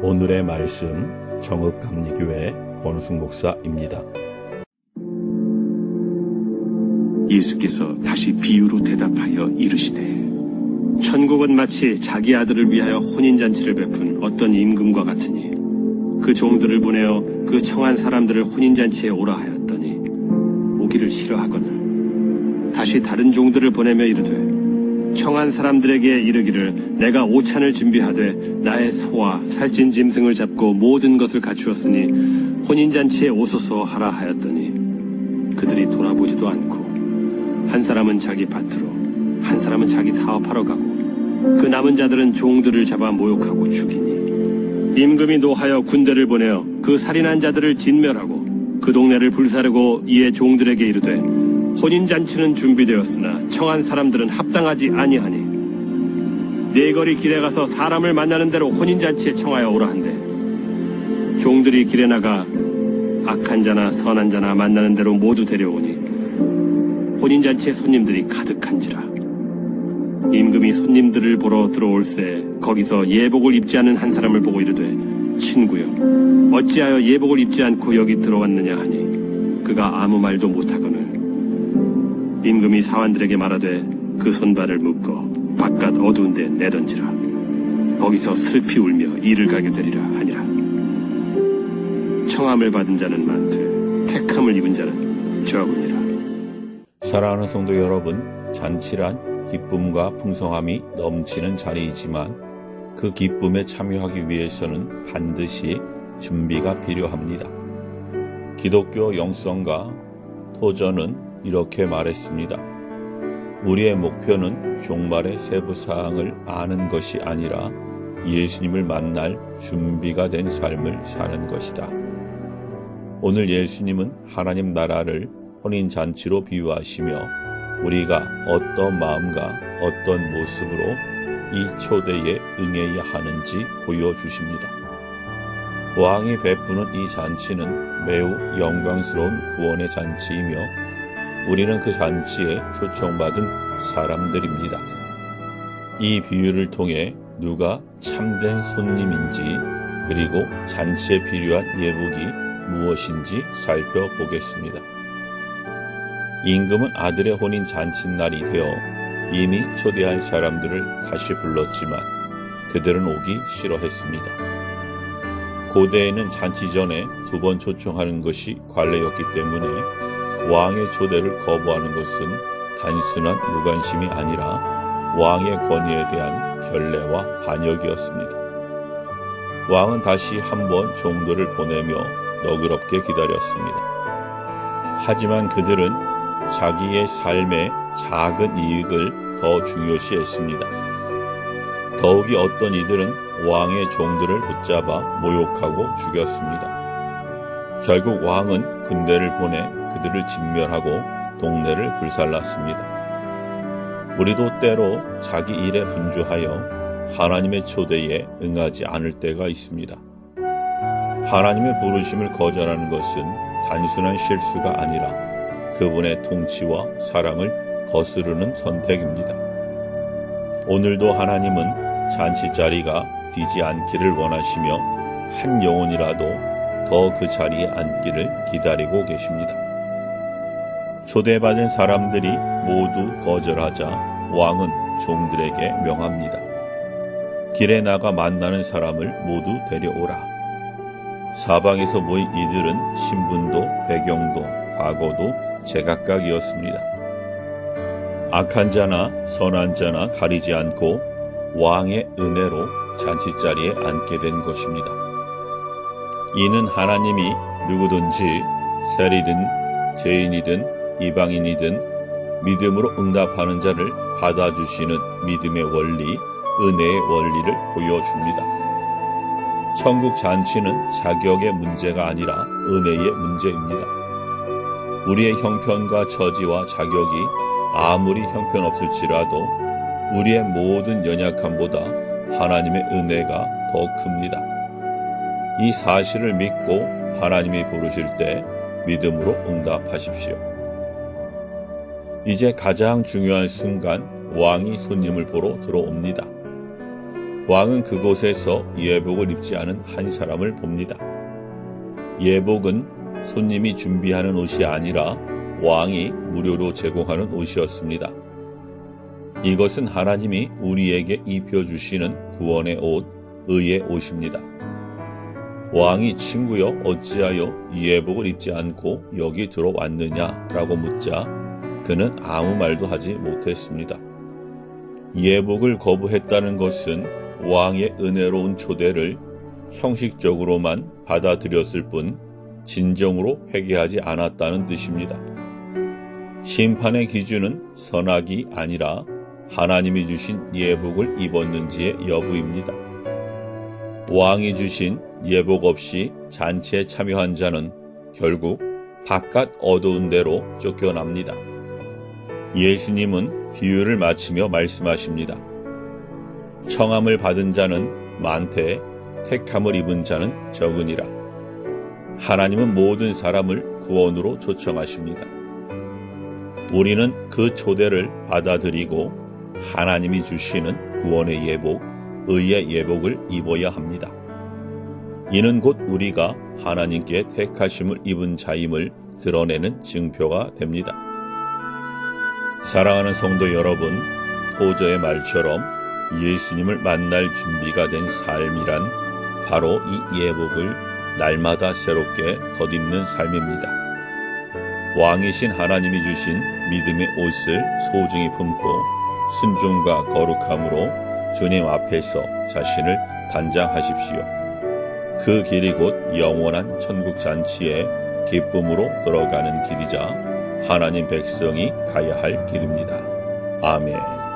오늘의 말씀 정읍감리교회 권우승 목사입니다. 예수께서 다시 비유로 대답하여 이르시되 천국은 마치 자기 아들을 위하여 혼인잔치를 베푼 어떤 임금과 같으니 그 종들을 보내어 그 청한 사람들을 혼인잔치에 오라 하였더니 오기를 싫어하거늘 다시 다른 종들을 보내며 이르되 청한 사람들에게 이르기를 내가 오찬을 준비하되 나의 소와 살찐 짐승을 잡고 모든 것을 갖추었으니 혼인잔치에 오소서 하라 하였더니 그들이 돌아보지도 않고 한 사람은 자기 밭으로 한 사람은 자기 사업하러 가고 그 남은 자들은 종들을 잡아 모욕하고 죽이니 임금이 노하여 군대를 보내어 그 살인한 자들을 진멸하고 그 동네를 불사르고 이에 종들에게 이르되 혼인잔치는 준비되었으나 청한 사람들은 합당하지 아니하니 네 거리 길에 가서 사람을 만나는 대로 혼인잔치에 청하여 오라 한대 종들이 길에 나가 악한 자나 선한 자나 만나는 대로 모두 데려오니 혼인잔치에 손님들이 가득한지라 임금이 손님들을 보러 들어올새 거기서 예복을 입지 않은 한 사람을 보고 이르되 친구여 어찌하여 예복을 입지 않고 여기 들어왔느냐 하니 그가 아무 말도 못하거늘 임금이 사환들에게 말하되 그 손발을 묶어 바깥 어두운 데 내던지라 거기서 슬피 울며 이를 가게 되리라 하니라. 청함을 받은 자는 많되 택함을 입은 자는 적으니라. 사랑하는 성도 여러분, 잔치란 기쁨과 풍성함이 넘치는 자리이지만 그 기쁨에 참여하기 위해서는 반드시 준비가 필요합니다. 기독교 영성가 토저는 이렇게 말했습니다. 우리의 목표는 종말의 세부사항을 아는 것이 아니라 예수님을 만날 준비가 된 삶을 사는 것이다. 오늘 예수님은 하나님 나라를 혼인잔치로 비유하시며 우리가 어떤 마음과 어떤 모습으로 이 초대에 응해야 하는지 보여주십니다. 왕이 베푸는 이 잔치는 매우 영광스러운 구원의 잔치이며 우리는 그 잔치에 초청받은 사람들입니다. 이 비유를 통해 누가 참된 손님인지 그리고 잔치에 필요한 예복이 무엇인지 살펴보겠습니다. 임금은 아들의 혼인 잔칫날이 되어 이미 초대할 사람들을 다시 불렀지만 그들은 오기 싫어했습니다. 고대에는 잔치 전에 2번 초청하는 것이 관례였기 때문에 왕의 초대를 거부하는 것은 단순한 무관심이 아니라 왕의 권위에 대한 결례와 반역이었습니다. 왕은 다시 한번 종들을 보내며 너그럽게 기다렸습니다. 하지만 그들은 자기의 삶의 작은 이익을 더 중요시했습니다. 더욱이 어떤 이들은 왕의 종들을 붙잡아 모욕하고 죽였습니다. 결국 왕은 군대를 보내 그들을 진멸하고 동네를 불살랐습니다. 우리도 때로 자기 일에 분주하여 하나님의 초대에 응하지 않을 때가 있습니다. 하나님의 부르심을 거절하는 것은 단순한 실수가 아니라 그분의 통치와 사랑을 거스르는 선택입니다. 오늘도 하나님은 잔치 자리가 비지 않기를 원하시며 한 영혼이라도 더 그 자리에 앉기를 기다리고 계십니다. 초대받은 사람들이 모두 거절하자 왕은 종들에게 명합니다. 길에 나가 만나는 사람을 모두 데려오라. 사방에서 모인 이들은 신분도 배경도 과거도 제각각이었습니다. 악한 자나 선한 자나 가리지 않고 왕의 은혜로 잔치자리에 앉게 된 것입니다. 이는 하나님이 누구든지 세리든 죄인이든 이방인이든 믿음으로 응답하는 자를 받아주시는 믿음의 원리, 은혜의 원리를 보여줍니다. 천국 잔치는 자격의 문제가 아니라 은혜의 문제입니다. 우리의 형편과 처지와 자격이 아무리 형편없을지라도 우리의 모든 연약함보다 하나님의 은혜가 더 큽니다. 이 사실을 믿고 하나님이 부르실 때 믿음으로 응답하십시오. 이제 가장 중요한 순간 왕이 손님을 보러 들어옵니다. 왕은 그곳에서 예복을 입지 않은 한 사람을 봅니다. 예복은 손님이 준비하는 옷이 아니라 왕이 무료로 제공하는 옷이었습니다. 이것은 하나님이 우리에게 입혀주시는 구원의 옷, 의의 옷입니다. 왕이 친구여 어찌하여 예복을 입지 않고 여기 들어왔느냐 라고 묻자 그는 아무 말도 하지 못했습니다. 예복을 거부했다는 것은 왕의 은혜로운 초대를 형식적으로만 받아들였을 뿐 진정으로 회개하지 않았다는 뜻입니다. 심판의 기준은 선악이 아니라 하나님이 주신 예복을 입었는지의 여부입니다. 왕이 주신 예복 없이 잔치에 참여한 자는 결국 바깥 어두운 데로 쫓겨납니다. 예수님은 비유를 마치며 말씀하십니다. 청함을 받은 자는 많되 택함을 입은 자는 적으니라. 하나님은 모든 사람을 구원으로 초청하십니다. 우리는 그 초대를 받아들이고 하나님이 주시는 구원의 예복, 의의 예복을 입어야 합니다. 이는 곧 우리가 하나님께 택하심을 입은 자임을 드러내는 증표가 됩니다. 사랑하는 성도 여러분, 토저의 말처럼 예수님을 만날 준비가 된 삶이란 바로 이 예복을 날마다 새롭게 덧입는 삶입니다. 왕이신 하나님이 주신 믿음의 옷을 소중히 품고 순종과 거룩함으로 주님 앞에서 자신을 단장하십시오. 그 길이 곧 영원한 천국 잔치의 기쁨으로 들어가는 길이자 하나님 백성이 가야 할 길입니다. 아멘.